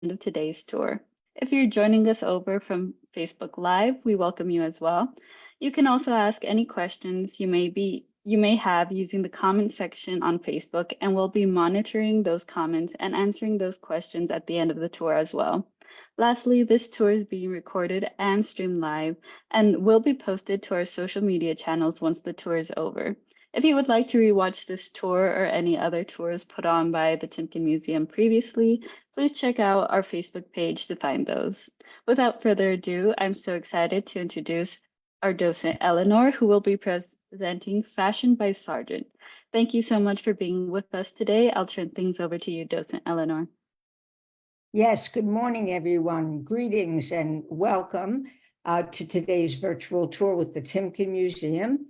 end of today's tour. If you're joining us over from Facebook Live, we welcome you as well. You can also ask any questions you may have using the comment section on Facebook, and we'll be monitoring those comments and answering those questions at the end of the tour as well. Lastly, this tour is being recorded and streamed live and will be posted to our social media channels once the tour is over. If you would like to rewatch this tour or any other tours put on by the Timken Museum previously, please check out our Facebook page to find those. Without further ado, I'm so excited to introduce our docent Eleanor, who will be presenting Fashion by Sargent. Thank you so much for being with us today. I'll turn things over to you, docent Eleanor. Yes, good morning, everyone. Greetings and welcome to today's virtual tour with the Timken Museum.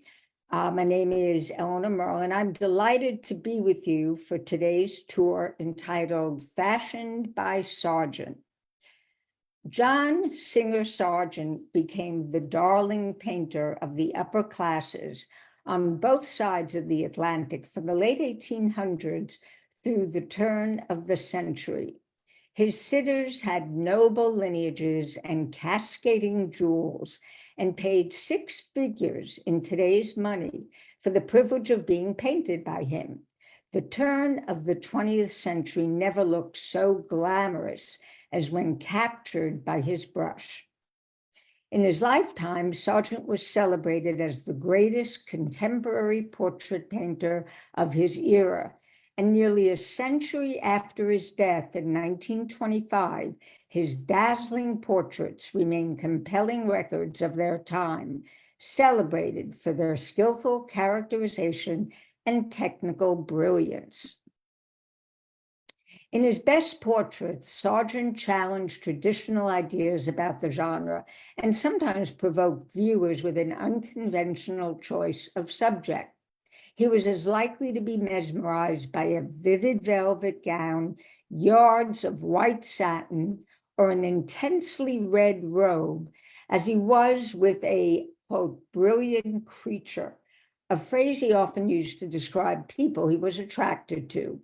My name is Eleanor Merlin. I'm delighted to be with you for today's tour entitled Fashioned by Sargent. John Singer Sargent became the darling painter of the upper classes on both sides of the Atlantic from the late 1800s through the turn of the century. His sitters had noble lineages and cascading jewels and paid six figures in today's money for the privilege of being painted by him. The turn of the 20th century never looked so glamorous as when captured by his brush. In his lifetime, Sargent was celebrated as the greatest contemporary portrait painter of his era. And nearly a century after his death in 1925, his dazzling portraits remain compelling records of their time, celebrated for their skillful characterization and technical brilliance. In his best portraits, Sargent challenged traditional ideas about the genre and sometimes provoked viewers with an unconventional choice of subject. He was as likely to be mesmerized by a vivid velvet gown, yards of white satin, or an intensely red robe as he was with a, quote, brilliant creature, a phrase he often used to describe people he was attracted to.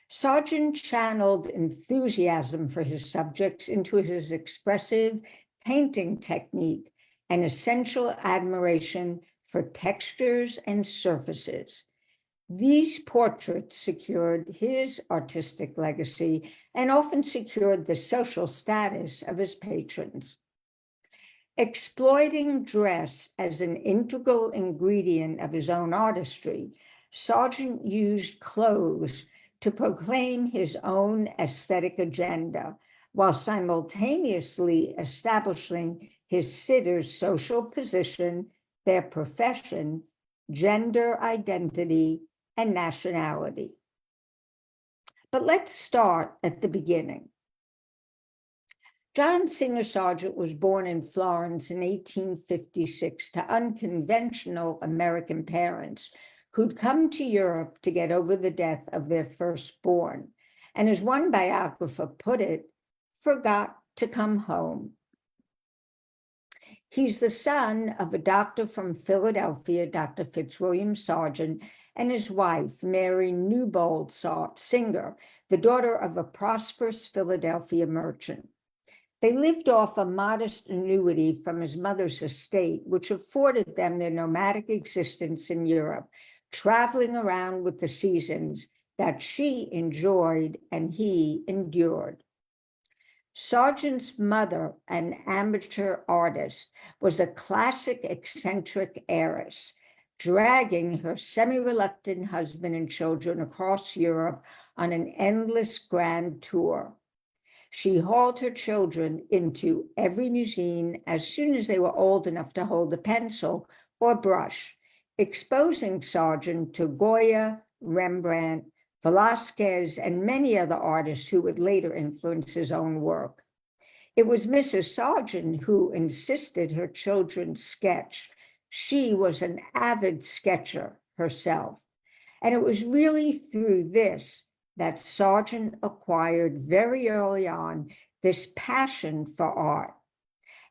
Sargent channeled enthusiasm for his subjects into his expressive painting technique and essential admiration for textures and surfaces. These portraits secured his artistic legacy and often secured the social status of his patrons. Exploiting dress as an integral ingredient of his own artistry, Sargent used clothes to proclaim his own aesthetic agenda, while simultaneously establishing his sitters' social position, their profession, gender identity, and nationality. But let's start at the beginning. John Singer Sargent was born in Florence in 1856 to unconventional American parents who'd come to Europe to get over the death of their firstborn, and as one biographer put it, forgot to come home. He's the son of a doctor from Philadelphia, Dr. Fitzwilliam Sargent, and his wife, Mary Newbold Singer, the daughter of a prosperous Philadelphia merchant. They lived off a modest annuity from his mother's estate, which afforded them their nomadic existence in Europe, traveling around with the seasons that she enjoyed and he endured. Sargent's mother, an amateur artist, was a classic eccentric heiress, dragging her semi-reluctant husband and children across Europe on an endless grand tour. She hauled her children into every museum as soon as they were old enough to hold a pencil or brush, exposing Sargent to Goya, Rembrandt, Velázquez, and many other artists who would later influence his own work. It was Mrs. Sargent who insisted her children sketch. She was an avid sketcher herself. And it was really through this that Sargent acquired very early on this passion for art.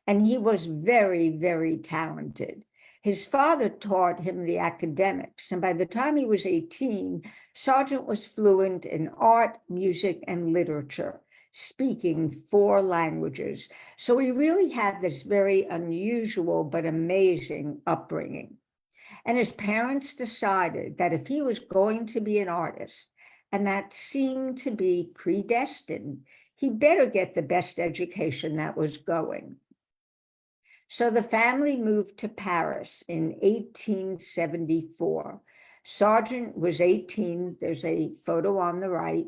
And he was very, very talented. His father taught him the academics, and by the time he was 18, Sargent was fluent in art, music, and literature, speaking 4 languages. So he really had this very unusual but amazing upbringing. And his parents decided that if he was going to be an artist, and that seemed to be predestined, he better get the best education that was going. So the family moved to Paris in 1874. Sargent was 18. There's a photo on the right.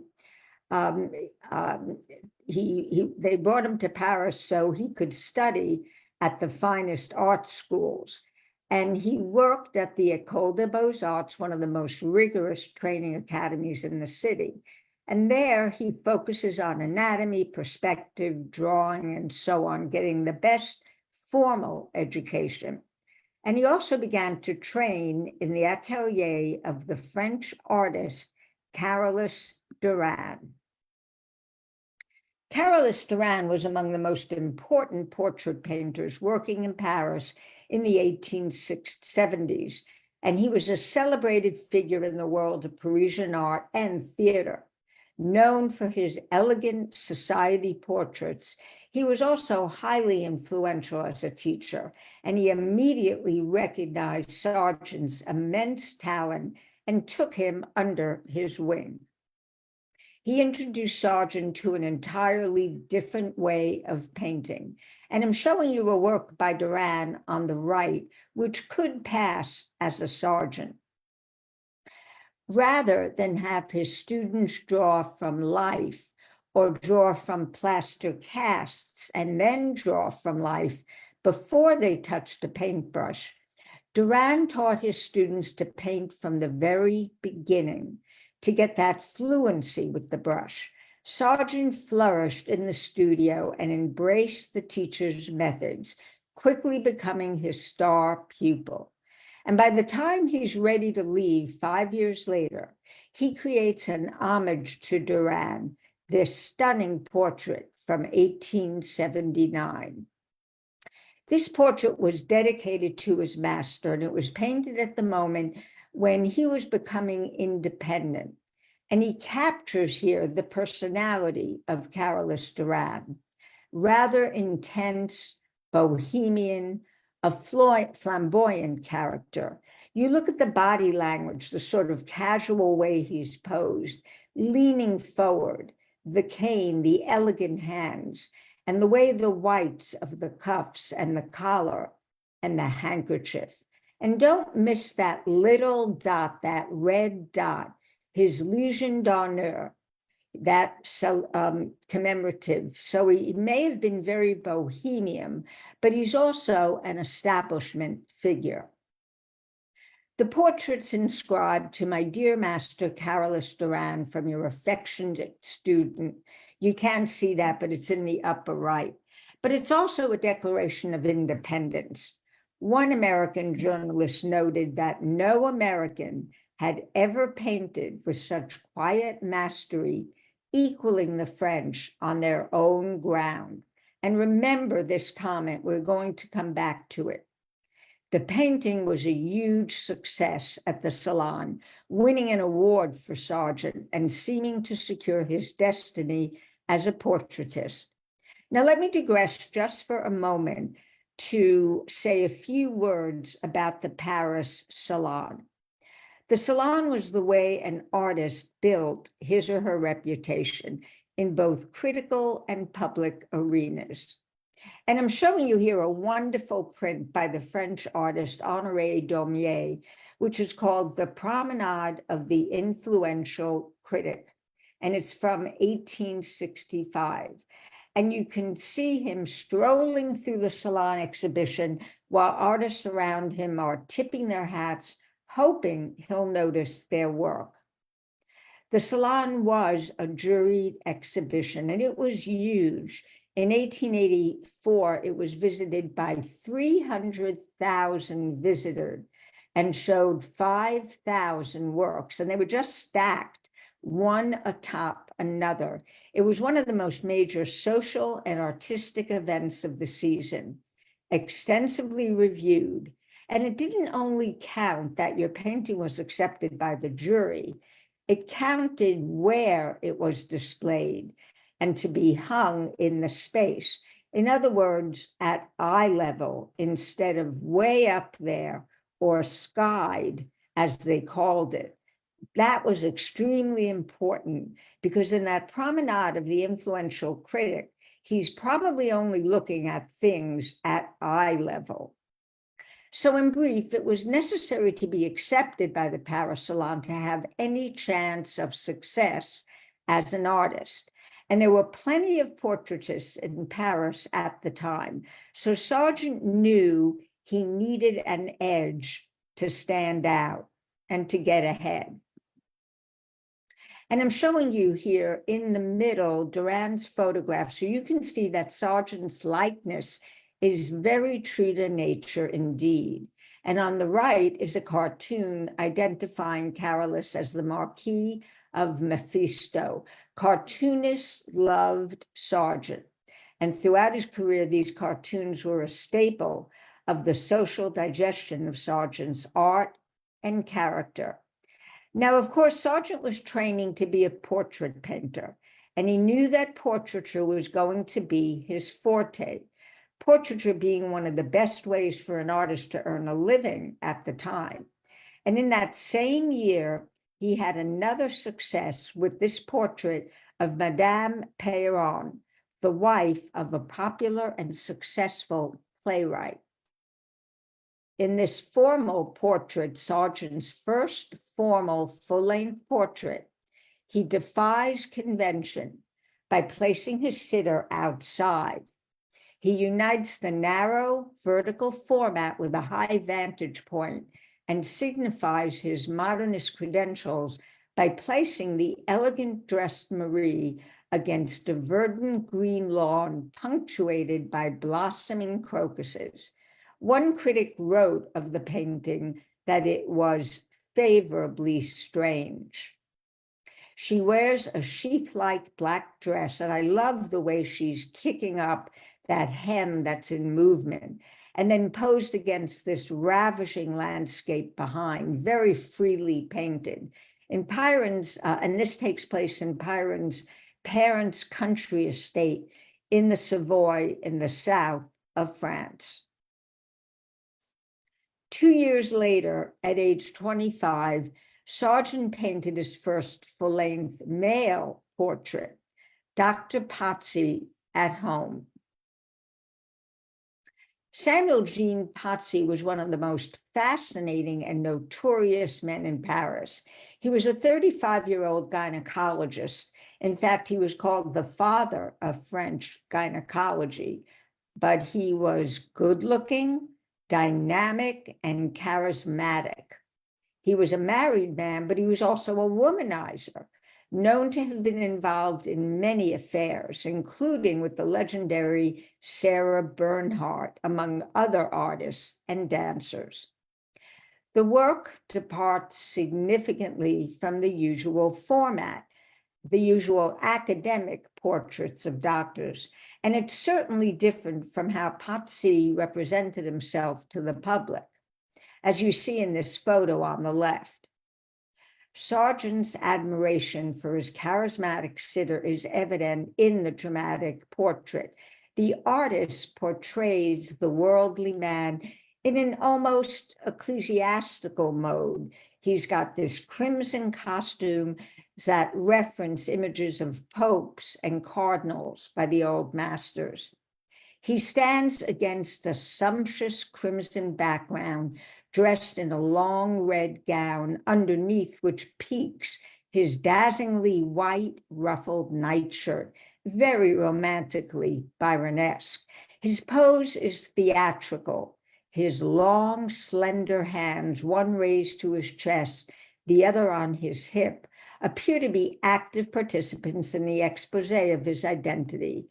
They brought him to Paris so he could study at the finest art schools. And he worked at the École des Beaux-Arts, one of the most rigorous training academies in the city. And there he focuses on anatomy, perspective, drawing, and so on, getting the best formal education. And he also began to train in the atelier of the French artist Carolus Duran. Carolus Duran was among the most important portrait painters working in Paris in the 1870s, and he was a celebrated figure in the world of Parisian art and theater. Known for his elegant society portraits, he was also highly influential as a teacher, and he immediately recognized Sargent's immense talent and took him under his wing. He introduced Sargent to an entirely different way of painting. And I'm showing you a work by Duran on the right, which could pass as a Sargent. Rather than have his students draw from life or draw from plaster casts and then draw from life before they touched a paintbrush, Duran taught his students to paint from the very beginning, to get that fluency with the brush. Sargent flourished in the studio and embraced the teacher's methods, quickly becoming his star pupil. And by the time he's ready to leave 5 years later, he creates an homage to Duran, this stunning portrait from 1879. This portrait was dedicated to his master, and it was painted at the moment when he was becoming independent. And he captures here the personality of Carolus Duran, rather intense, bohemian, a flamboyant character. You look at the body language, the sort of casual way he's posed, leaning forward, the cane, the elegant hands, and the way the whites of the cuffs and the collar and the handkerchief. And don't miss that little dot, that red dot, his Légion d'honneur, that commemorative. So he may have been very bohemian, but he's also an establishment figure. The portrait's inscribed to my dear master, Carolus Duran, from your affectionate student. You can't see that, but it's in the upper right. But it's also a declaration of independence. One American journalist noted that no American had ever painted with such quiet mastery, equaling the French on their own ground. And remember this comment, we're going to come back to it. The painting was a huge success at the Salon, winning an award for Sargent and seeming to secure his destiny as a portraitist. Now, let me digress just for a moment to say a few words about the Paris Salon. The Salon was the way an artist built his or her reputation in both critical and public arenas. And I'm showing you here a wonderful print by the French artist Honoré Daumier, which is called The Promenade of the Influential Critic. And it's from 1865. And you can see him strolling through the Salon exhibition while artists around him are tipping their hats, hoping he'll notice their work. The Salon was a juried exhibition, and it was huge. In 1884, it was visited by 300,000 visitors and showed 5,000 works, and they were just stacked, one atop another. It was one of the most major social and artistic events of the season, extensively reviewed. And it didn't only count that your painting was accepted by the jury, it counted where it was displayed. and to be hung in the space. In other words, at eye level instead of way up there or skied, as they called it. That was extremely important because in that promenade of the influential critic, he's probably only looking at things at eye level. So in brief, it was necessary to be accepted by the Paris Salon to have any chance of success as an artist. And there were plenty of portraitists in Paris at the time. So Sargent knew he needed an edge to stand out and to get ahead. And I'm showing you here in the middle Durand's photograph, so you can see that Sargent's likeness is very true to nature indeed. And on the right is a cartoon identifying Carolus as the Marquis of Mephisto. Cartoonists loved Sargent, and throughout his career, these cartoons were a staple of the social digestion of Sargent's art and character. Now, of course, Sargent was training to be a portrait painter, and he knew that portraiture was going to be his forte, portraiture being one of the best ways for an artist to earn a living at the time. And in that same year, he had another success with this portrait of Madame Péron, the wife of a popular and successful playwright. In this formal portrait, Sargent's first formal full-length portrait, he defies convention by placing his sitter outside. He unites the narrow vertical format with a high vantage point and signifies his modernist credentials by placing the elegant dressed Marie against a verdant green lawn punctuated by blossoming crocuses. One critic wrote of the painting that it was favorably strange. She wears a sheath-like black dress, and I love the way she's kicking up that hem that's in movement, and then posed against this ravishing landscape behind, very freely painted. In Piron's, and this takes place in Piron's parents' country estate in the Savoy in the south of France. 2 years later, at age 25, Sargent painted his first full-length male portrait, Dr. Pazzi at Home. Samuel Jean Pazzi was one of the most fascinating and notorious men in Paris. He was a 35-year-old gynecologist. In fact, he was called the father of French gynecology, but he was good-looking, dynamic, and charismatic. He was a married man, but he was also a womanizer, known to have been involved in many affairs, including with the legendary Sarah Bernhardt, among other artists and dancers. The work departs significantly from the usual format, the usual academic portraits of doctors, and it's certainly different from how Pazzi represented himself to the public, as you see in this photo on the left. Sargent's admiration for his charismatic sitter is evident in the dramatic portrait. The artist portrays the worldly man in an almost ecclesiastical mode. He's got this crimson costume that reference images of popes and cardinals by the old masters. He stands against a sumptuous crimson background, dressed in a long red gown, underneath which peeks his dazzlingly white ruffled nightshirt, very romantically Byronesque. His pose is theatrical. His long, slender hands, one raised to his chest, the other on his hip, appear to be active participants in the expose of his identity.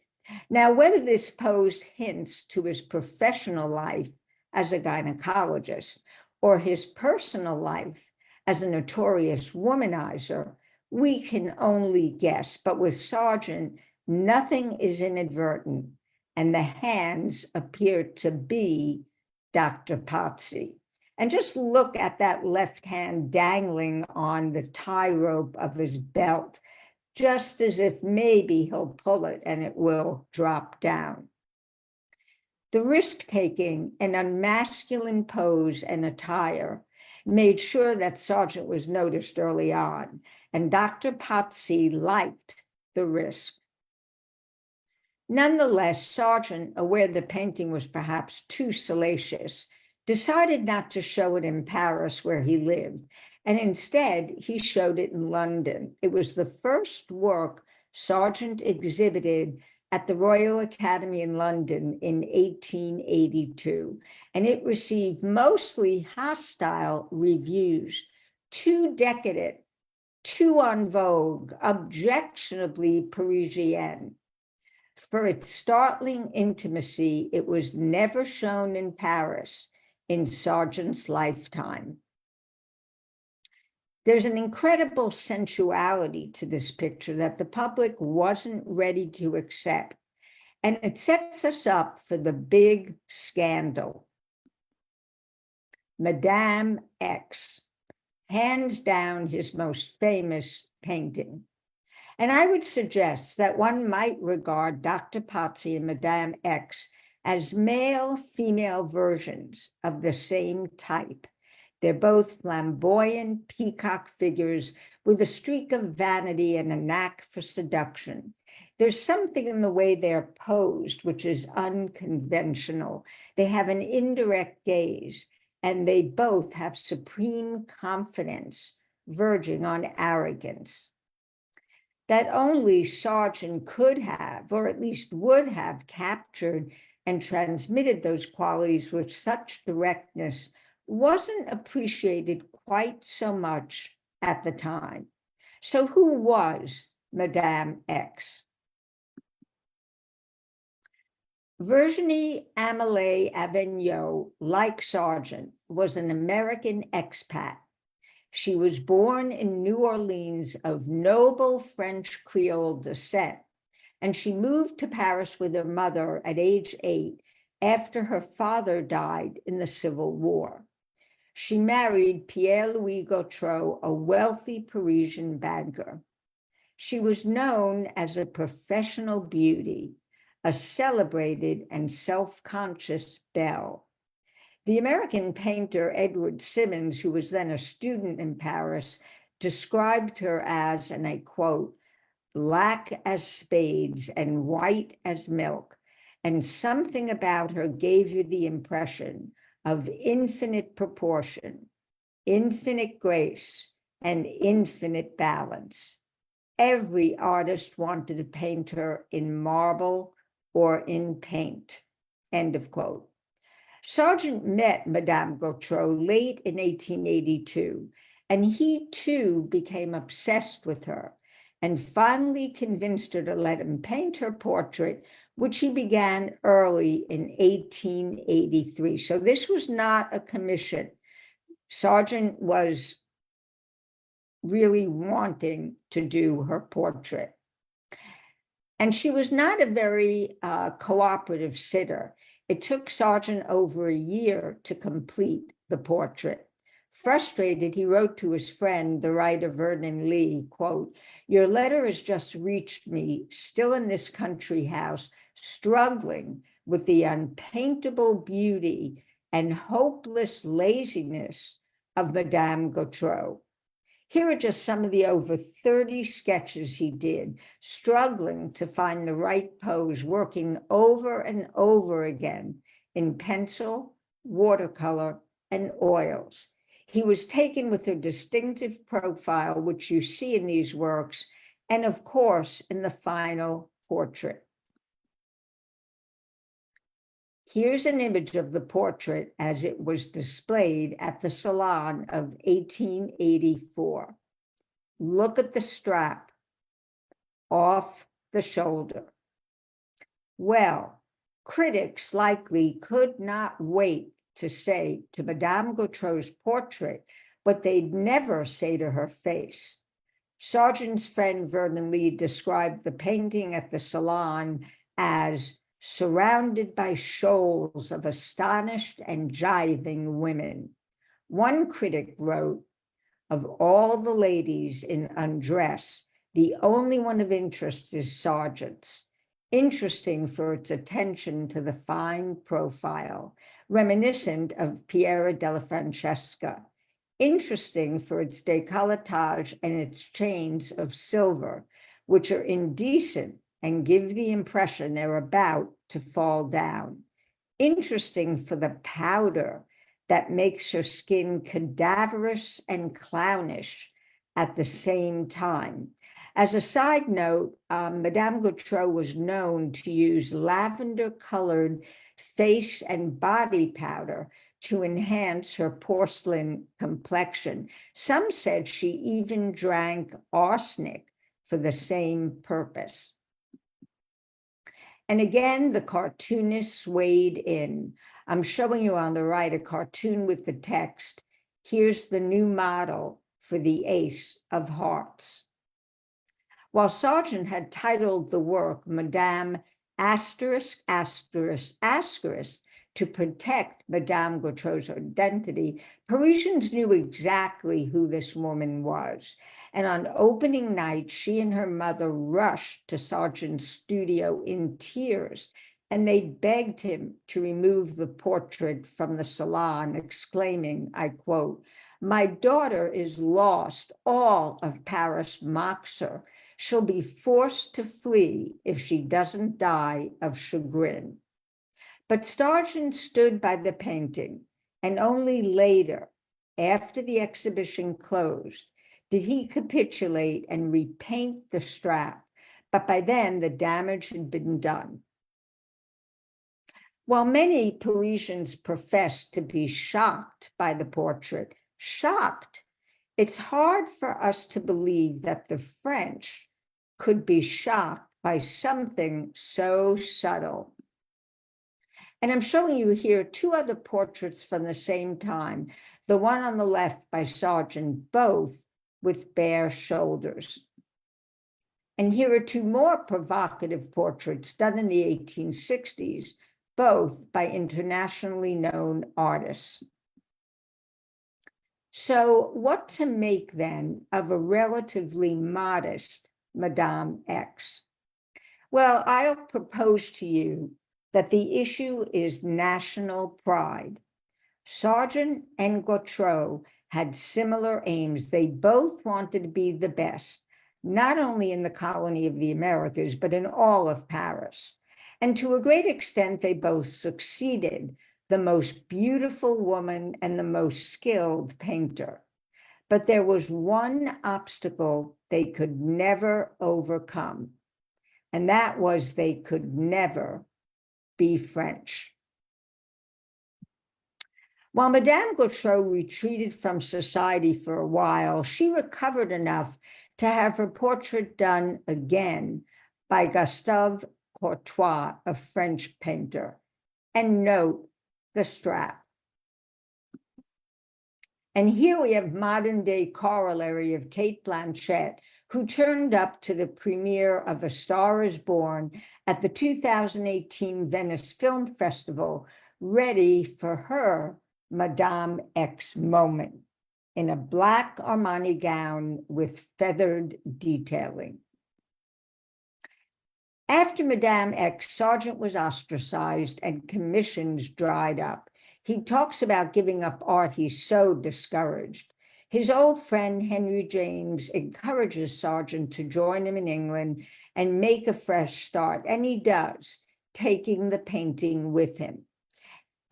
Now, whether this pose hints to his professional life as a gynecologist or his personal life as a notorious womanizer, we can only guess. But with Sargent, nothing is inadvertent, and the hands appear to be Dr. Pazzi. And just look at that left hand dangling on the tie rope of his belt. just as if maybe he'll pull it and it will drop down. The risk-taking and unmasculine pose and attire made sure that Sargent was noticed early on, and Dr. Pottsy liked the risk. Nonetheless, Sargent, aware the painting was perhaps too salacious, decided not to show it in Paris where he lived, and instead he showed it in London. It was the first work Sargent exhibited at the Royal Academy in London in 1882, and it received mostly hostile reviews, too decadent, too en vogue, objectionably Parisienne. For its startling intimacy, it was never shown in Paris in Sargent's lifetime. There's an incredible sensuality to this picture that the public wasn't ready to accept, and it sets us up for the big scandal. Madame X, hands down his most famous painting. And I would suggest that one might regard Dr. Pottsy and Madame X as male-female versions of the same type. They're both flamboyant peacock figures with a streak of vanity and a knack for seduction. There's something in the way they're posed which is unconventional. They have an indirect gaze, and they both have supreme confidence, verging on arrogance. That only Sargent could have, or at least would have, captured and transmitted those qualities with such directness wasn't appreciated quite so much at the time. So who was Madame X? Virginie Amélie Avignon, like Sargent, was an American expat. She was born in New Orleans of noble French Creole descent, and she moved to Paris with her mother at age 8 after her father died in the Civil War. She married Pierre-Louis Gautreau, a wealthy Parisian banker. She was known as a professional beauty, a celebrated and self-conscious belle. The American painter Edward Simmons, who was then a student in Paris, described her as, and I quote, black as spades and white as milk, and something about her gave you the impression of infinite proportion, infinite grace, and infinite balance. Every artist wanted to paint her in marble or in paint, end of quote. Sargent met Madame Gautreau late in 1882, and he too became obsessed with her and finally convinced her to let him paint her portrait, which he began early in 1883. So this was not a commission. Sargent was really wanting to do her portrait. And she was not a very cooperative sitter. It took Sargent over a year to complete the portrait. Frustrated, he wrote to his friend, the writer Vernon Lee, quote, "Your letter has just reached me, still in this country house, struggling with the unpaintable beauty and hopeless laziness of Madame Gautreau." Here are just some of the over 30 sketches he did, struggling to find the right pose, working over and over again in pencil, watercolor, and oils. He was taken with her distinctive profile, which you see in these works, and of course, in the final portrait. Here's an image of the portrait as it was displayed at the Salon of 1884. Look at the strap off the shoulder. Well, critics likely could not wait to say to Madame Gautreau's portrait what they'd never say to her face. Sargent's friend Vernon Lee described the painting at the Salon as surrounded by shoals of astonished and jiving women. One critic wrote, "Of all the ladies in undress, The only one of interest is Sargent's, interesting for its attention to the fine profile, reminiscent of Piera della Francesca, interesting for its décolletage and its chains of silver, which are indecent and give the impression they're about to fall down. Interesting for the powder that makes her skin cadaverous and clownish at the same time. As a side note, Madame Gautreau was known to use lavender-colored face and body powder to enhance her porcelain complexion. Some said she even drank arsenic for the same purpose. And again, the cartoonist weighed in. I'm showing you on the right a cartoon with the text. Here's the new model for the Ace of Hearts. While Sargent had titled the work Madame asterisk asterisk asterisk to protect Madame Gautreau's identity, Parisians knew exactly who this woman was. And on opening night, she and her mother rushed to Sargent's studio in tears, and they begged him to remove the portrait from the salon, exclaiming, I quote, "My daughter is lost. All of Paris mocks her. She'll be forced to flee if she doesn't die of chagrin." But Sargent stood by the painting, and only later, after the exhibition closed, did he capitulate and repaint the strap. But by then, the damage had been done. While many Parisians professed to be shocked by the portrait, it's hard for us to believe that the French could be shocked by something so subtle. And I'm showing you here two other portraits from the same time, the one on the left by Sargent, both with bare shoulders. And here are two more provocative portraits done in the 1860s, both by internationally known artists. So what to make then of a relatively modest Madame X? Well, I'll propose to you that the issue is national pride. Sargent and Gautreau had similar aims. They both wanted to be the best, not only in the colony of the Americas, but in all of Paris. And to a great extent, they both succeeded, the most beautiful woman and the most skilled painter. But there was one obstacle they could never overcome, and that was they could never be French. While Madame Gautreau retreated from society for a while, she recovered enough to have her portrait done again by Gustave Courtois, a French painter. And note the strap. And here we have modern day corollary of Kate Blanchett, who turned up to the premiere of A Star is Born at the 2018 Venice Film Festival, ready for her Madame X moment in a black Armani gown with feathered detailing. After Madame X, Sargent was ostracized and commissions dried up. He talks about giving up art. He's so discouraged. His old friend, Henry James, encourages Sargent to join him in England and make a fresh start. And he does, taking the painting with him.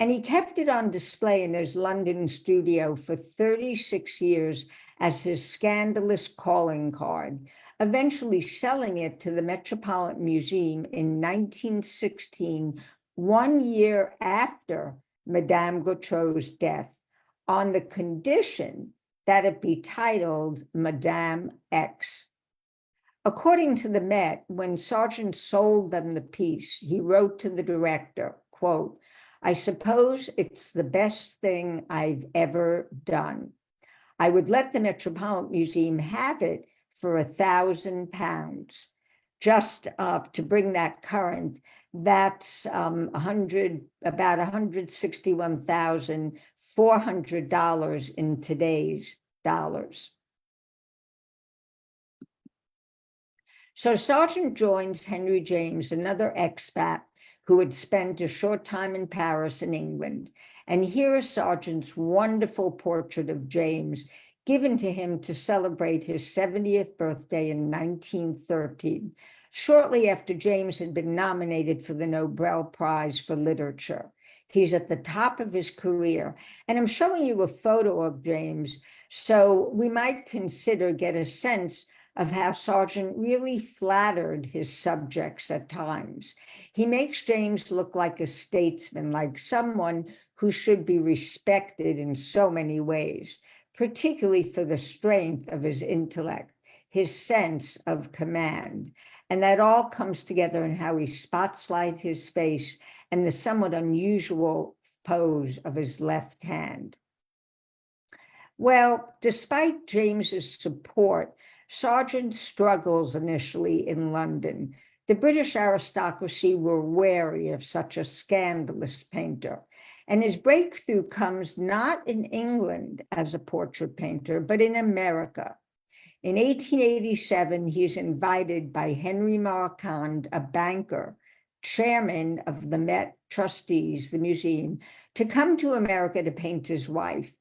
And he kept it on display in his London studio for 36 years as his scandalous calling card, eventually selling it to the Metropolitan Museum in 1916, 1 year after Madame Gautreau's death, on the condition that it be titled Madame X. According to the Met, when Sargent sold them the piece, he wrote to the director, quote, "I suppose it's the best thing I've ever done. I would let the Metropolitan Museum have it for £1,000. Just to bring that current, that's about $161,400 in today's dollars." So Sargent joins Henry James, another expat who had spent a short time in Paris in England. And here is Sargent's wonderful portrait of James, given to him to celebrate his 70th birthday in 1913, shortly after James had been nominated for the Nobel Prize for Literature. He's at the top of his career. And I'm showing you a photo of James, so we might get a sense of how Sargent really flattered his subjects at times. He makes James look like a statesman, like someone who should be respected in so many ways, particularly for the strength of his intellect, his sense of command. And that all comes together in how he spotlights his face and the somewhat unusual pose of his left hand. Well, despite James's support, Sargent struggles initially in London. The British aristocracy were wary of such a scandalous painter, and his breakthrough comes not in England as a portrait painter, but in America. In 1887, he is invited by Henry Marquand, a banker, chairman of the Met Trustees, the museum, to come to America to paint his wife.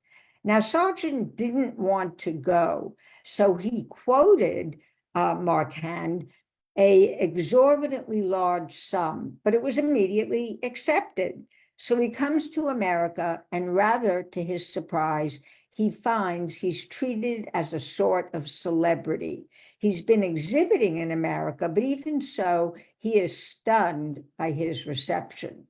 Now, Sargent didn't want to go, so he quoted Marquand an exorbitantly large sum, but it was immediately accepted. So he comes to America, and rather to his surprise, he finds he's treated as a sort of celebrity. He's been exhibiting in America, but even so, he is stunned by his reception.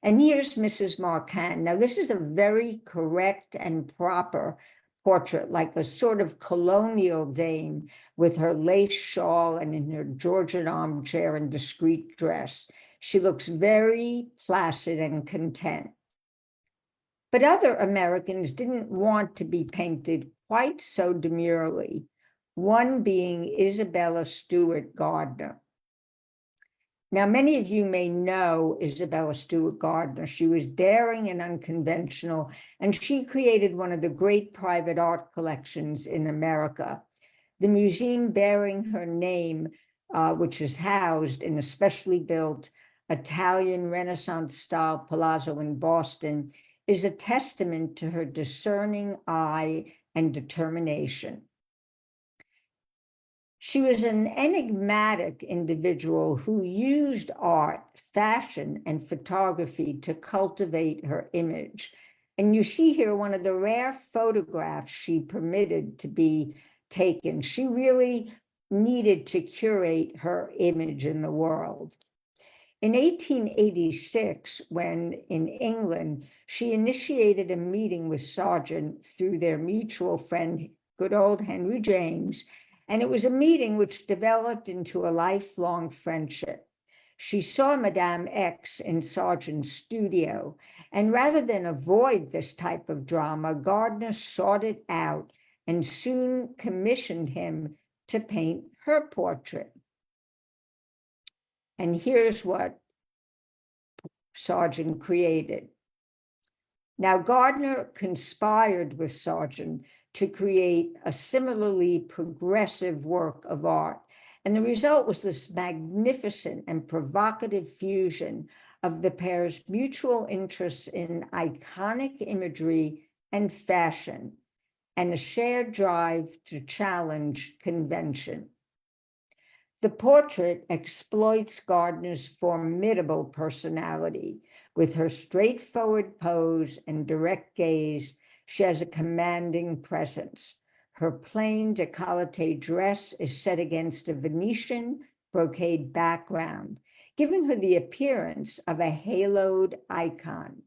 And here's Mrs. Marquand. Now, this is a very correct and proper portrait, like a sort of colonial dame with her lace shawl and in her Georgian armchair and discreet dress. She looks very placid and content. But other Americans didn't want to be painted quite so demurely, one being Isabella Stewart Gardner. Now, many of you may know Isabella Stewart Gardner. She was daring and unconventional, and she created one of the great private art collections in America. The museum bearing her name, which is housed in a specially built Italian Renaissance-style palazzo in Boston, is a testament to her discerning eye and determination. She was an enigmatic individual who used art, fashion, and photography to cultivate her image. And you see here one of the rare photographs she permitted to be taken. She really needed to curate her image in the world. In 1886, when in England, she initiated a meeting with Sargent through their mutual friend, good old Henry James, and it was a meeting which developed into a lifelong friendship. She saw Madame X in Sargent's studio, and rather than avoid this type of drama, Gardner sought it out and soon commissioned him to paint her portrait. And here's what Sargent created. Now, Gardner conspired with Sargent to create a similarly progressive work of art, and the result was this magnificent and provocative fusion of the pair's mutual interests in iconic imagery and fashion, and a shared drive to challenge convention. The portrait exploits Gardner's formidable personality. With her straightforward pose and direct gaze, she has a commanding presence. Her plain décolleté dress is set against a Venetian brocade background, giving her the appearance of a haloed icon.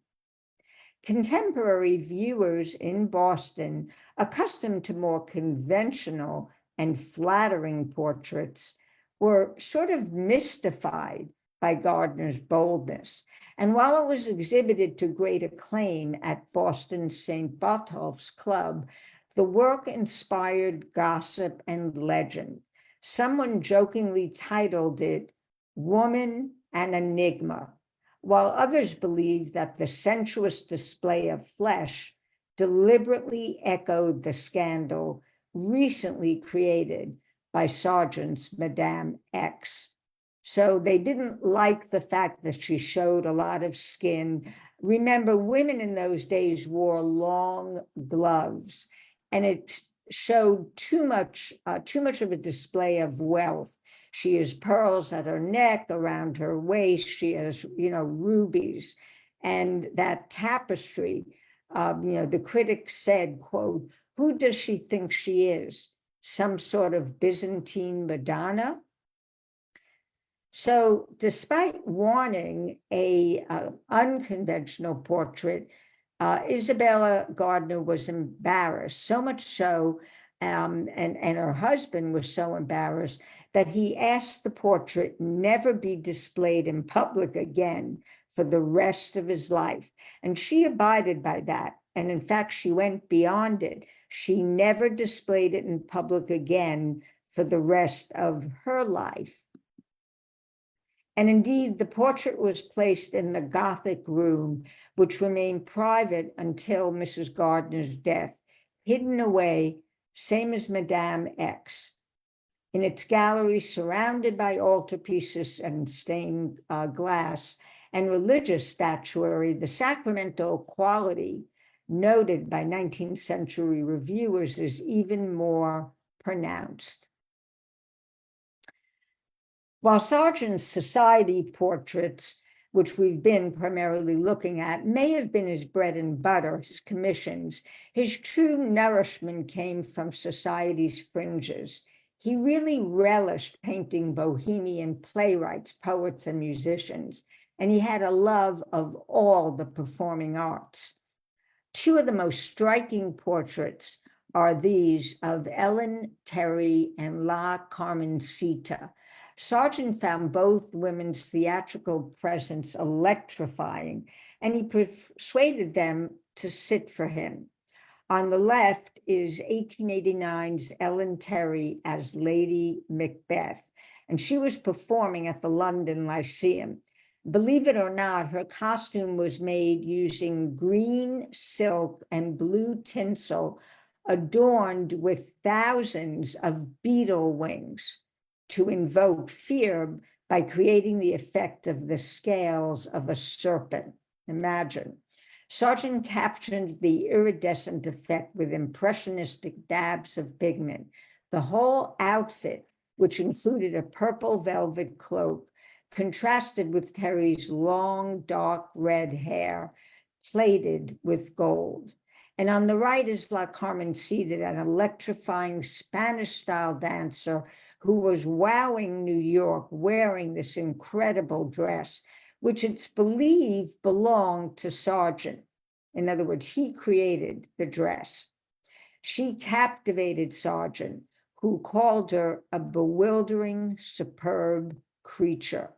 Contemporary viewers in Boston, accustomed to more conventional and flattering portraits, were sort of mystified by Gardner's boldness. And while it was exhibited to great acclaim at Boston's St. Botolph's Club, the work inspired gossip and legend. Someone jokingly titled it "Woman an Enigma," while others believed that the sensuous display of flesh deliberately echoed the scandal recently created by Sargent's Madame X. So they didn't like the fact that she showed a lot of skin. Remember, women in those days wore long gloves, and it showed too much of a display of wealth. She has pearls at her neck, around her waist. She has, rubies. And that tapestry, the critic said, quote, "Who does she think she is? Some sort of Byzantine Madonna?" So despite wanting a unconventional portrait, Isabella Gardner was embarrassed, so much so, and her husband was so embarrassed that he asked the portrait never be displayed in public again for the rest of his life. And she abided by that. And in fact, she went beyond it. She never displayed it in public again for the rest of her life. And indeed, the portrait was placed in the Gothic room, which remained private until Mrs. Gardner's death, hidden away, same as Madame X. In its gallery, surrounded by altarpieces and stained glass and religious statuary, the sacramental quality noted by 19th century reviewers is even more pronounced. While Sargent's society portraits, which we've been primarily looking at, may have been his bread and butter, his commissions, his true nourishment came from society's fringes. He really relished painting bohemian playwrights, poets, and musicians, and he had a love of all the performing arts. Two of the most striking portraits are these of Ellen Terry and La Carmencita. Sargent found both women's theatrical presence electrifying, and he persuaded them to sit for him. On the left is 1889's Ellen Terry as Lady Macbeth, and she was performing at the London Lyceum. Believe it or not, her costume was made using green silk and blue tinsel adorned with thousands of beetle wings to invoke fear by creating the effect of the scales of a serpent. Imagine. Sargent captured the iridescent effect with impressionistic dabs of pigment. The whole outfit, which included a purple velvet cloak, contrasted with Terry's long, dark red hair, plated with gold. And on the right is La Carmencita, an electrifying Spanish-style dancer who was wowing New York wearing this incredible dress, which it's believed belonged to Sargent. In other words, he created the dress. She captivated Sargent, who called her a bewildering, superb creature.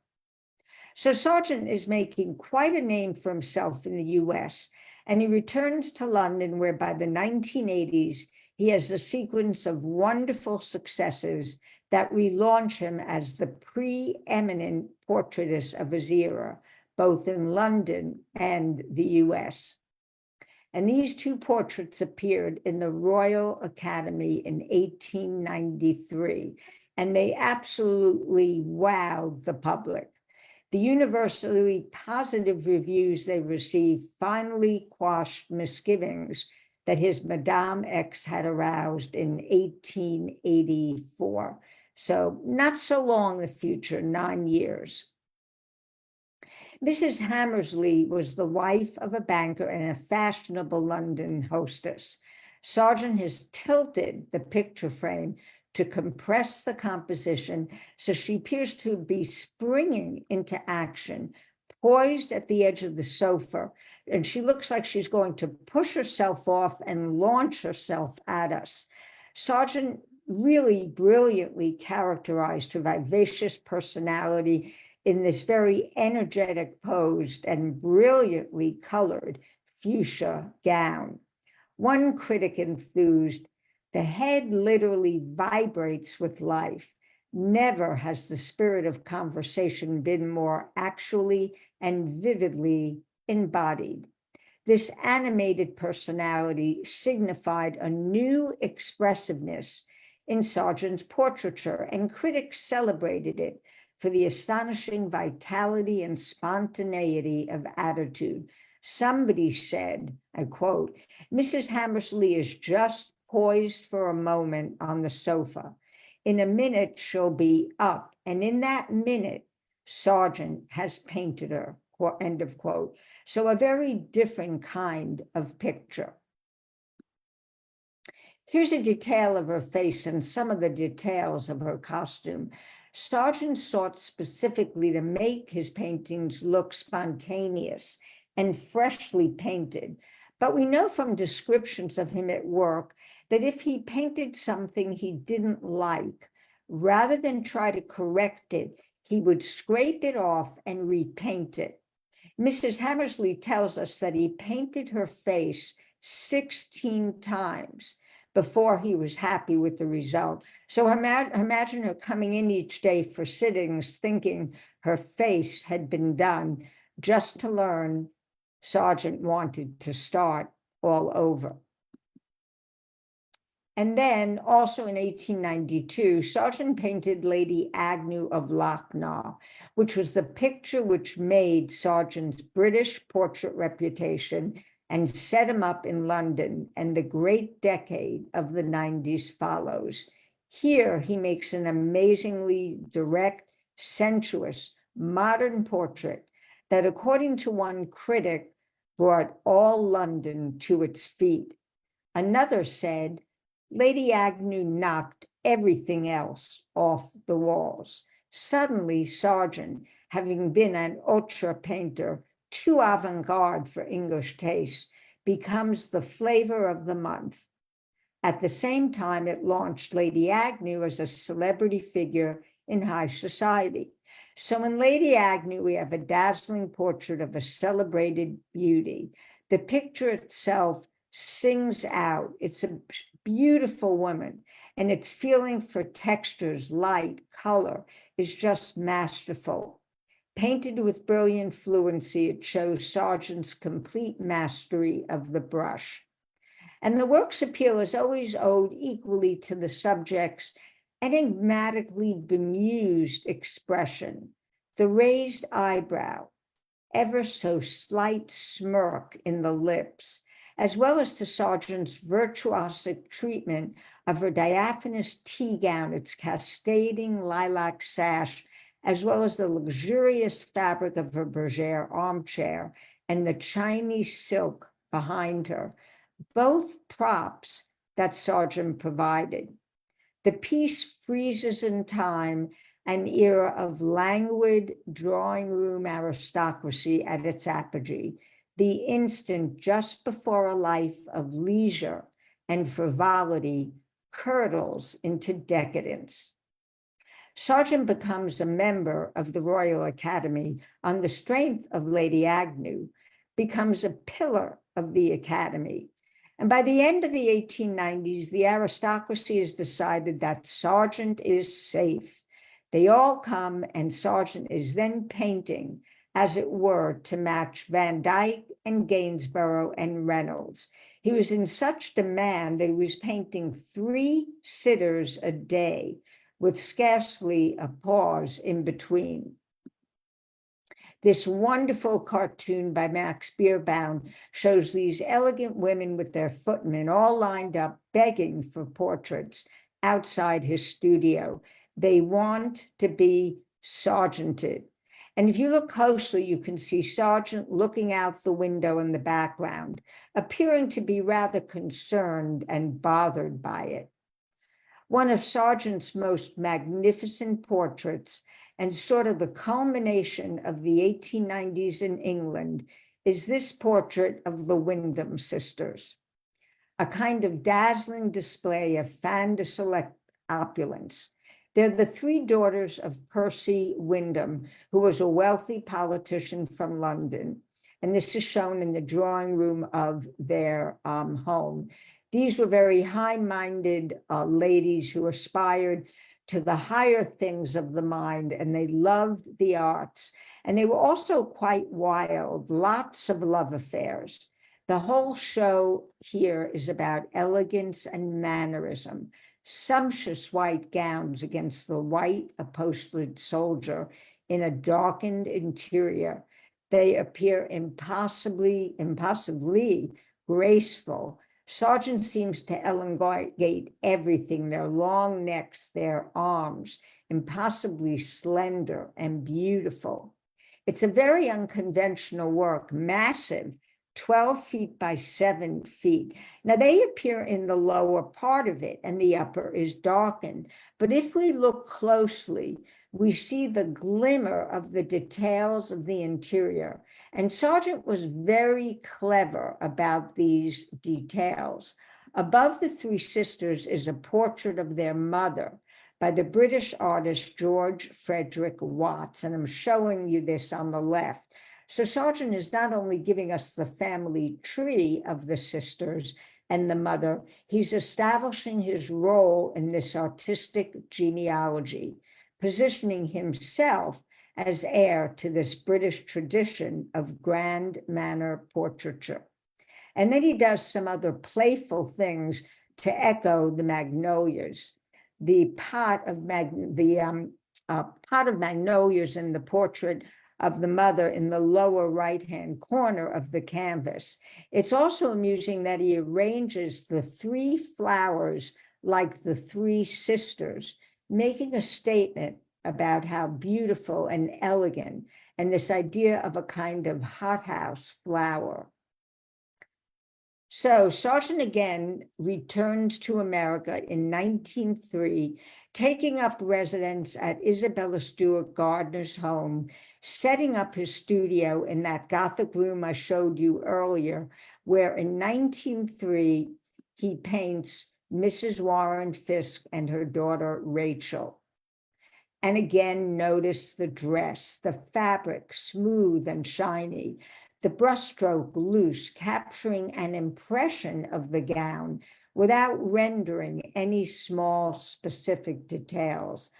So Sargent is making quite a name for himself in the US, and he returns to London, where by the 1980s, he has a sequence of wonderful successes that relaunch him as the preeminent portraitist of his era, both in London and the US. And these two portraits appeared in the Royal Academy in 1893, and they absolutely wowed the public. The universally positive reviews they received finally quashed misgivings that his Madame X had aroused in 1884. So not so long the future, 9 years. Mrs. Hammersley was the wife of a banker and a fashionable London hostess. Sargent has tilted the picture frame to compress the composition so she appears to be springing into action, poised at the edge of the sofa, and she looks like she's going to push herself off and launch herself at us. Sargent really brilliantly characterized her vivacious personality in this very energetic posed and brilliantly colored fuchsia gown. One critic enthused, "The head literally vibrates with life. Never has the spirit of conversation been more actually and vividly embodied." This animated personality signified a new expressiveness in Sargent's portraiture, and critics celebrated it for the astonishing vitality and spontaneity of attitude. Somebody said, I quote, "Mrs. Hammersley is just poised for a moment on the sofa. In a minute, she'll be up, and in that minute, Sargent has painted her," end of quote. So a very different kind of picture. Here's a detail of her face and some of the details of her costume. Sargent sought specifically to make his paintings look spontaneous and freshly painted. But we know from descriptions of him at work that if he painted something he didn't like, rather than try to correct it, he would scrape it off and repaint it. Mrs. Hammersley tells us that he painted her face 16 times before he was happy with the result. So imagine her coming in each day for sittings thinking her face had been done, just to learn Sargent wanted to start all over. And then also in 1892, Sargent painted Lady Agnew of Lochnaw, which was the picture which made Sargent's British portrait reputation and set him up in London, and the great decade of the 90s follows. Here he makes an amazingly direct, sensuous, modern portrait that, according to one critic, brought all London to its feet. Another said, "Lady Agnew knocked everything else off the walls." Suddenly, Sargent, having been an auteur painter, too avant-garde for English taste, becomes the flavor of the month. At the same time, it launched Lady Agnew as a celebrity figure in high society. So in Lady Agnew, we have a dazzling portrait of a celebrated beauty. The picture itself sings out. It's a beautiful woman, and its feeling for textures, light, color is just masterful. Painted with brilliant fluency, it shows Sargent's complete mastery of the brush. And the work's appeal is always owed equally to the subject's enigmatically bemused expression, the raised eyebrow, ever so slight smirk in the lips, as well as to Sargent's virtuosic treatment of her diaphanous tea gown, its cascading lilac sash, as well as the luxurious fabric of her bergère armchair and the Chinese silk behind her, both props that Sargent provided. The piece freezes in time an era of languid drawing room aristocracy at its apogee, the instant just before a life of leisure and frivolity curdles into decadence. Sargent becomes a member of the Royal Academy on the strength of Lady Agnew, becomes a pillar of the Academy. And by the end of the 1890s, the aristocracy has decided that Sargent is safe. They all come, and Sargent is then painting, as it were, to match Van Dyck and Gainsborough and Reynolds. He was in such demand that he was painting 3 sitters a day, with scarcely a pause in between. This wonderful cartoon by Max Beerbohm shows these elegant women with their footmen all lined up begging for portraits outside his studio. They want to be Sargented. And if you look closely, you can see Sargent looking out the window in the background, appearing to be rather concerned and bothered by it. One of Sargent's most magnificent portraits, and sort of the culmination of the 1890s in England, is this portrait of the Wyndham sisters, a kind of dazzling display of fin de siècle opulence. They're the 3 daughters of Percy Wyndham, who was a wealthy politician from London. And this is shown in the drawing room of their home. These were very high-minded ladies who aspired to the higher things of the mind, and they loved the arts. And they were also quite wild, lots of love affairs. The whole show here is about elegance and mannerism. sumptuous white gowns against the white upholstered soldier in a darkened interior. They appear impossibly graceful. Sargent seems to elongate everything, their long necks, their arms, impossibly slender and beautiful. It's a very unconventional work, massive, 12 feet by 7 feet. Now, they appear in the lower part of it, and the upper is darkened. But if we look closely, we see the glimmer of the details of the interior. And Sargent was very clever about these details. Above the three sisters is a portrait of their mother by the British artist George Frederick Watts, and I'm showing you this on the left. So Sargent is not only giving us the family tree of the sisters and the mother, he's establishing his role in this artistic genealogy, positioning himself as heir to this British tradition of grand manner portraiture. And then he does some other playful things to echo the magnolias. The pot of magnolias in the portrait of the mother in the lower right-hand corner of the canvas. It's also amusing that he arranges the three flowers like the three sisters, making a statement about how beautiful and elegant, and this idea of a kind of hothouse flower. So Sargent again returns to America in 1903, taking up residence at Isabella Stewart Gardner's home, setting up his studio in that Gothic room I showed you earlier, where in 1903 he paints Mrs. Warren Fiske and her daughter Rachel. And again, notice the dress, the fabric smooth and shiny, the brushstroke loose, capturing an impression of the gown without rendering any small specific details.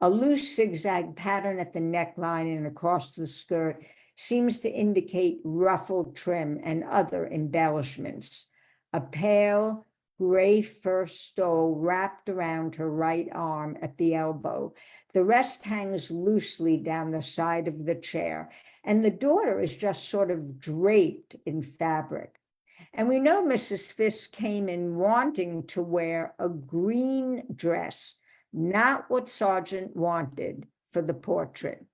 A loose zigzag pattern at the neckline and across the skirt seems to indicate ruffled trim and other embellishments. A pale gray fur stole wrapped around her right arm at the elbow. The rest hangs loosely down the side of the chair, and the daughter is just sort of draped in fabric. And we know Mrs. Fiske came in wanting to wear a green dress, not what Sargent wanted for the portrait.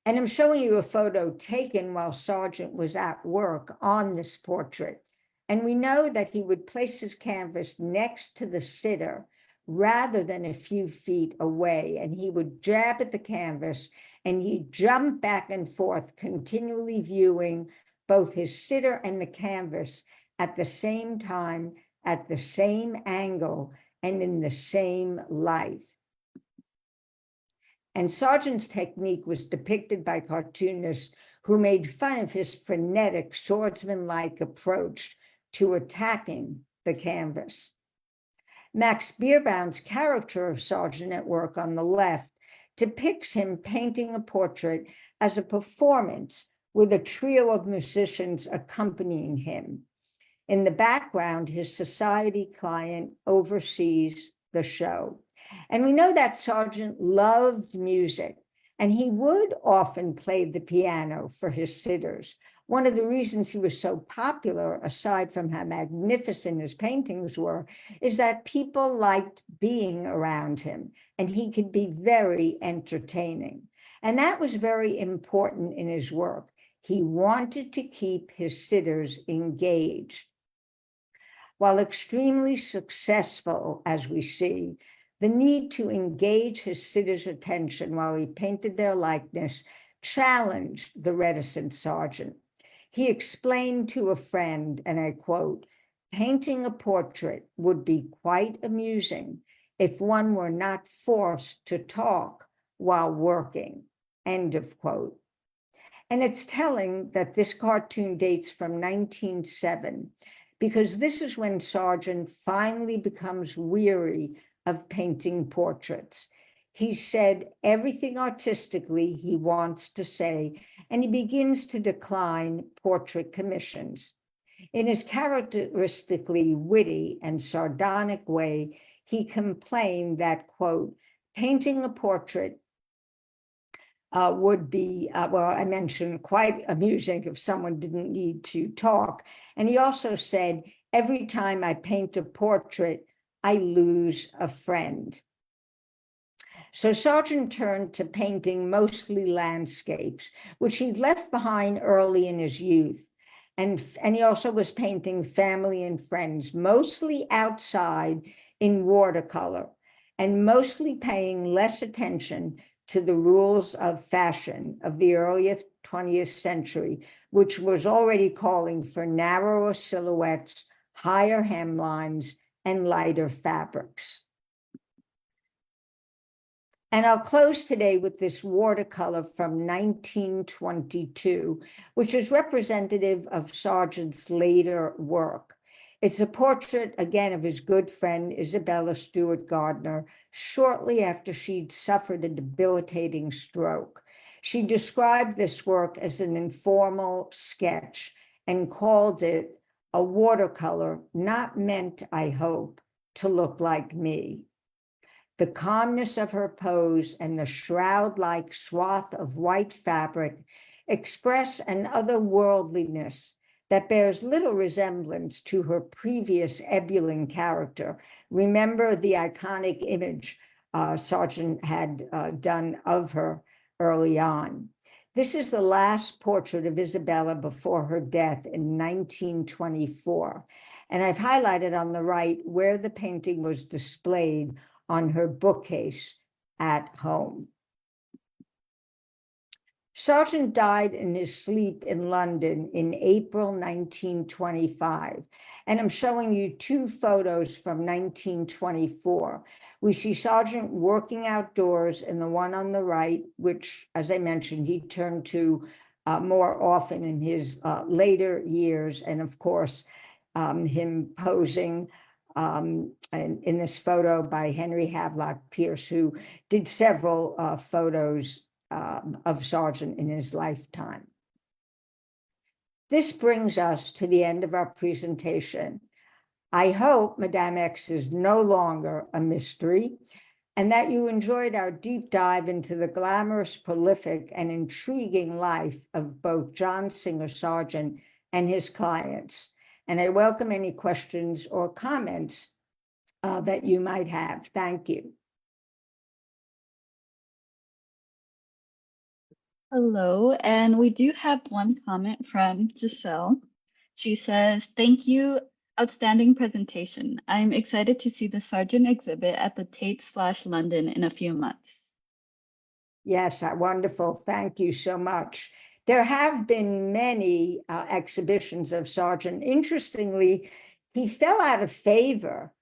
And I'm showing you a photo taken while Sargent was at work on this portrait. And we know that he would place his canvas next to the sitter rather than a few feet away. And he would jab at the canvas and he'd jump back and forth, continually viewing both his sitter and the canvas at the same time, at the same angle, and in the same light. And Sargent's technique was depicted by cartoonists who made fun of his frenetic, swordsman-like approach to attacking the canvas. Max Beerbohm's character of Sargent at work on the left depicts him painting a portrait as a performance with a trio of musicians accompanying him. In the background, his society client oversees the show. And we know that Sargent loved music, and he would often play the piano for his sitters. One of the reasons he was so popular, aside from how magnificent his paintings were, is that people liked being around him, and he could be very entertaining. And that was very important in his work. He wanted to keep his sitters engaged. While extremely successful, as we see, the need to engage his sitters' attention while he painted their likeness challenged the reticent Sargent. He explained to a friend, and I quote, "Painting a portrait would be quite amusing if one were not forced to talk while working," end of quote. And it's telling that this cartoon dates from 1907, because this is when Sargent finally becomes weary of painting portraits. He said everything artistically he wants to say, and he begins to decline portrait commissions. In his characteristically witty and sardonic way, he complained that, quote, painting a portrait would be, well, I mentioned, quite amusing if someone didn't need to talk. And he also said, every time I paint a portrait, I lose a friend. So Sargent turned to painting mostly landscapes, which he'd left behind early in his youth. And he also was painting family and friends, mostly outside in watercolor, and mostly paying less attention to the rules of fashion of the earlier 20th century, which was already calling for narrower silhouettes, higher hemlines, and lighter fabrics. And I'll close today with this watercolor from 1922, which is representative of Sargent's later work. It's a portrait, again, of his good friend, Isabella Stewart Gardner, shortly after she'd suffered a debilitating stroke. She described this work as an informal sketch and called it a watercolor not meant, I hope, to look like me. The calmness of her pose and the shroud-like swath of white fabric express an otherworldliness that bears little resemblance to her previous ebullient character. Remember the iconic image Sargent had done of her early on. This is the last portrait of Isabella before her death in 1924. And I've highlighted on the right where the painting was displayed on her bookcase at home. Sargent died in his sleep in London in April 1925, and I'm showing you two photos from 1924. We see Sargent working outdoors in the one on the right, which, as I mentioned, he turned to more often in his later years, and of course, him posing and in this photo by Henry Havelock Pierce, who did several photos of Sargent in his lifetime. This brings us to the end of our presentation. I hope Madame X is no longer a mystery, and that you enjoyed our deep dive into the glamorous, prolific, and intriguing life of both John Singer Sargent and his clients. And I welcome any questions or comments that you might have. Thank you. Hello, and we do have one comment from Giselle. She says, thank you, outstanding presentation. I'm excited to see the Sargent exhibit at the Tate/London in a few months. Yes, wonderful. Thank you so much. There have been many exhibitions of Sargent. Interestingly, he fell out of favor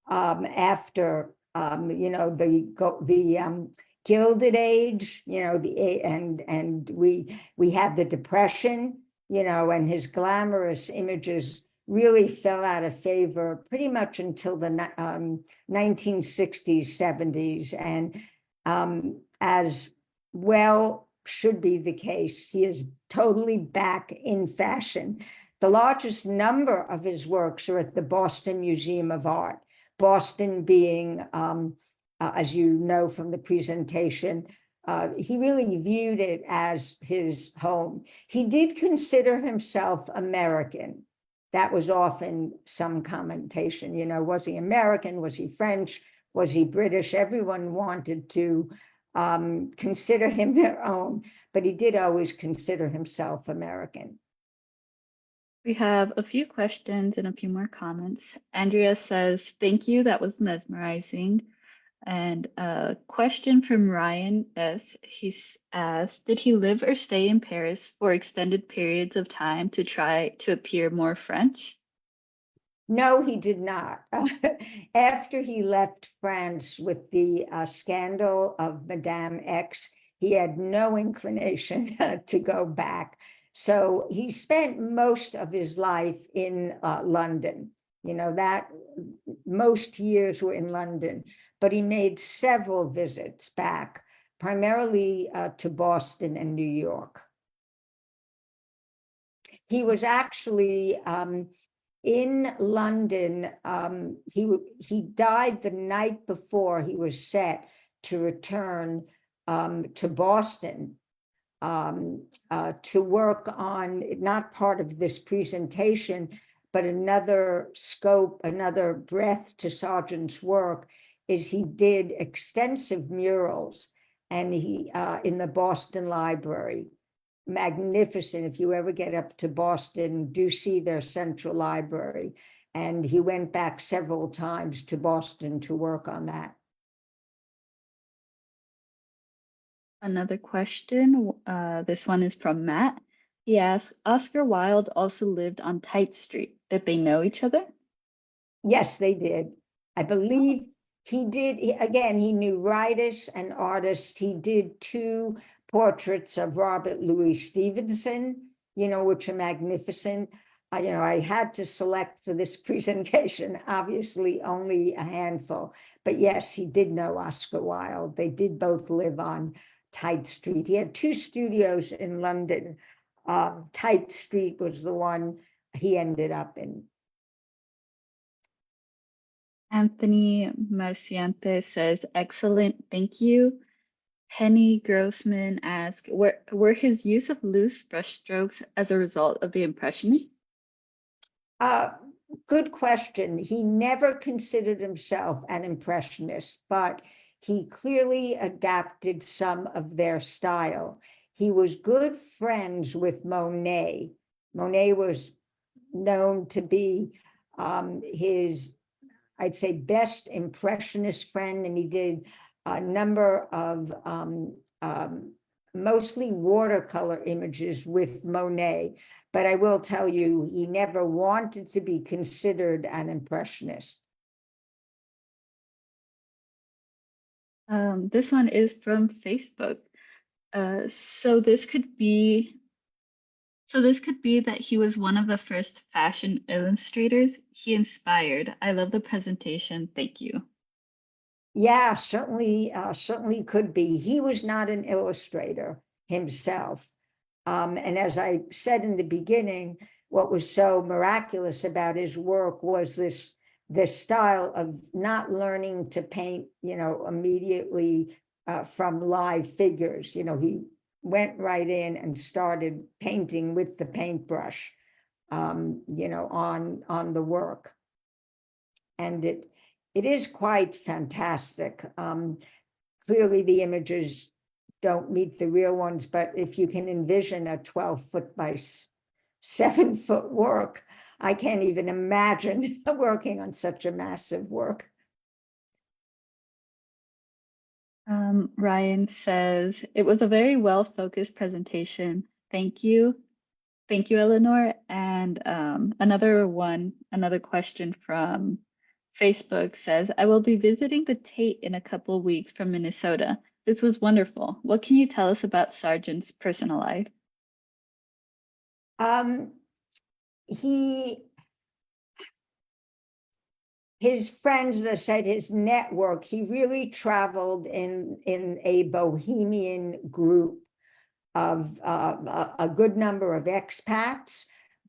after the Gilded Age, and we had the Depression, and his glamorous images really fell out of favor pretty much until the 1960s, 70s, and as well should be the case, he is totally back in fashion. The largest number of his works are at the Boston Museum of Art. Boston being, as you know from the presentation, he really viewed it as his home. He did consider himself American. That was often some commentation, was he American? Was he French? Was he British? Everyone wanted to consider him their own, but he did always consider himself American. We have a few questions and a few more comments. Andrea says, thank you, that was mesmerizing. And a question from Ryan S. He's asked, did he live or stay in Paris for extended periods of time to try to appear more French? No, he did not. After he left France with the scandal of Madame X, he had no inclination to go back. So he spent most of his life in London. That most years were in London, but he made several visits back, primarily to Boston and New York. He was actually in London. He died the night before he was set to return to Boston to work on, not part of this presentation, but another scope, another breadth to Sargent's work is he did extensive murals, and he in the Boston Library. Magnificent. If you ever get up to Boston, do see their central library. And he went back several times to Boston to work on that. Another question. This one is from Matt. He asks, Oscar Wilde also lived on Tite Street. Did they know each other? Yes, they did. I believe he did. Again, he knew writers and artists. He did 2 portraits of Robert Louis Stevenson, which are magnificent. I had to select for this presentation, obviously only a handful, but yes, he did know Oscar Wilde. They did both live on Tite Street. He had 2 studios in London. Tite Street was the one he ended up in. Anthony Marciante says, excellent, thank you. Henny Grossman asks, were his use of loose brushstrokes as a result of the Impressionists? Good question. He never considered himself an impressionist, but he clearly adapted some of their style. He was good friends with Monet. Monet was known to be his, I'd say, best impressionist friend, and he did a number of mostly watercolor images with Monet. But I will tell you, he never wanted to be considered an impressionist. This one is from Facebook. So this could be that he was one of the first fashion illustrators he inspired. I love the presentation. Thank you. Yeah, certainly could be. He was not an illustrator himself. And as I said in the beginning, what was so miraculous about his work was this style of not learning to paint, immediately from live figures. He went right in and started painting with the paintbrush, on the work. And it is quite fantastic. Clearly the images don't meet the real ones, but if you can envision a 12-foot by 7-foot work, I can't even imagine working on such a massive work. Ryan says, it was a very well-focused presentation. Thank you. Thank you, Eleanor. And another question from Facebook says, I will be visiting the Tate in a couple of weeks from Minnesota. This was wonderful. What can you tell us about Sargent's personal life? His friends, as I said, his network, he really traveled in a bohemian group of a good number of expats,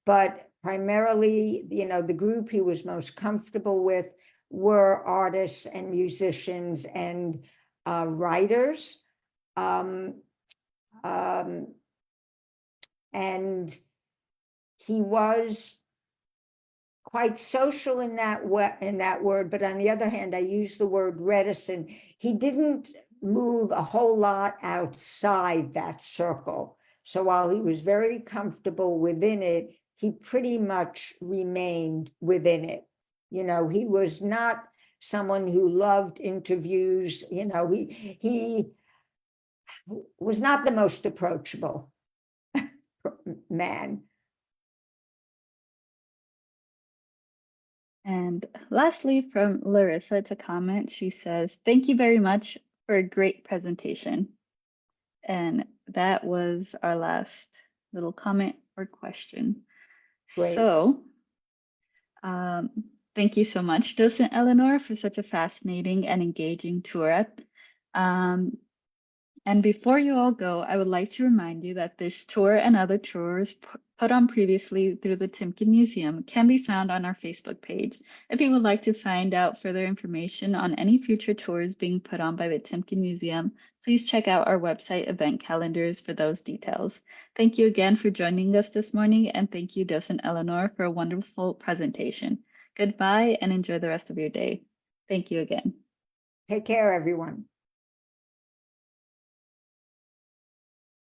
but primarily, the group he was most comfortable with were artists and musicians and writers. And he was quite social in that word, but on the other hand, I use the word reticent. He didn't move a whole lot outside that circle. So while he was very comfortable within it, he pretty much remained within it. He was not someone who loved interviews. He was not the most approachable man. And lastly, from Larissa, it's a comment. She says, thank you very much for a great presentation. And that was our last little comment or question. Great. So thank you so much, Docent Eleanor, for such a fascinating and engaging tour. And before you all go, I would like to remind you that this tour and other tours put on previously through the Timken Museum can be found on our Facebook page. If you would like to find out further information on any future tours being put on by the Timken Museum, please check out our website event calendars for those details. Thank you again for joining us this morning, and thank you, Docent Eleanor, for a wonderful presentation. Goodbye and enjoy the rest of your day. Thank you again. Take care, everyone.